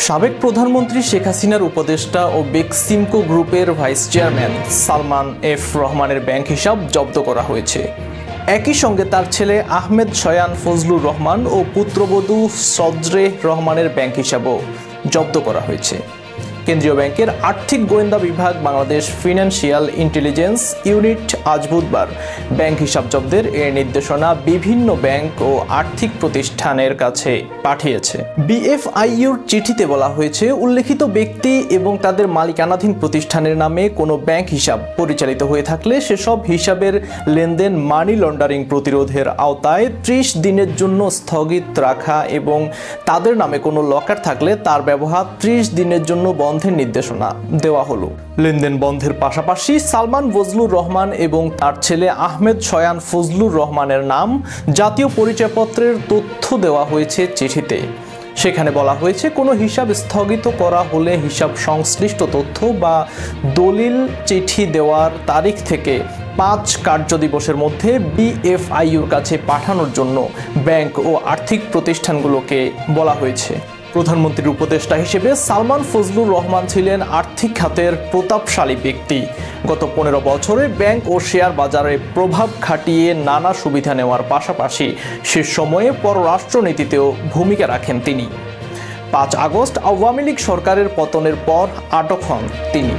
সাবেক প্রধানমন্ত্রী শেখ হাসিনার উপদেষ্টা ও বেক্সিমকো গ্রুপের ভাইস চেয়ারম্যান সালমান এফ রহমানের ব্যাংক হিসাব জব্দ করা হয়েছে। একই সঙ্গে তার ছেলে আহমেদ শয়ান ফজলুর রহমান ও পুত্রবধূ সজরে রহমানের ব্যাংক হিসাবও জব্দ করা হয়েছে। কেন্দ্রীয় ব্যাংকের আর্থিক গোয়েন্দা বিভাগ বাংলাদেশ ফিনান্সিয়াল ইন্টেলিজেন্স ইউনিট আজ বুধবার ব্যাংক হিসাব জব্দের এর নির্দেশনা বিভিন্ন ব্যাংক ও আর্থিক প্রতিষ্ঠানের কাছে পাঠিয়েছে। বিএফআইইউর চিঠিতে বলা হয়েছে, উল্লেখিত ব্যক্তি এবং তাদের মালিকানাধীন প্রতিষ্ঠানের নামে কোনো ব্যাংক হিসাব পরিচালিত হয়ে থাকলে সেসব হিসাবের লেনদেন মানি লন্ডারিং প্রতিরোধের আওতায় 30 দিনের জন্য স্থগিত রাখা এবং তাদের নামে কোনো লকার থাকলে তার ব্যবহার 30 দিনের জন্য বন্ধের নির্দেশনা দেওয়া হলো। লেনদেন বন্ধের পাশাপাশি সালমান ফজলুর রহমান এবং তার ছেলে আহমেদ শয়ান ফজলুর রহমানের নাম জাতীয় পরিচয়পত্রের তথ্য দেওয়া হয়েছে চিঠিতে। সেখানে বলা হয়েছে, কোনো হিসাব স্থগিত করা হলে হিসাব সংশ্লিষ্ট তথ্য বা দলিল চিঠি দেওয়ার তারিখ থেকে 5 কার্যদিবসের মধ্যে বিএফআইইউর কাছে পাঠানোর জন্য ব্যাংক ও আর্থিক প্রতিষ্ঠানগুলোকে বলা হয়েছে। প্রধানমন্ত্রীর উপদেষ্টা হিসেবে সালমান ফজলুর রহমান ছিলেন আর্থিক খাতের প্রতাপশালী ব্যক্তি। গত 15 বছরে ব্যাংক ও শেয়ার বাজারে প্রভাব খাটিয়ে নানা সুবিধা নেওয়ার পাশাপাশি সে সময়ে পররাষ্ট্রনীতিতেও ভূমিকা রাখেন তিনি। 5 আগস্ট আওয়ামী লীগ সরকারের পতনের পর আটক হন তিনি।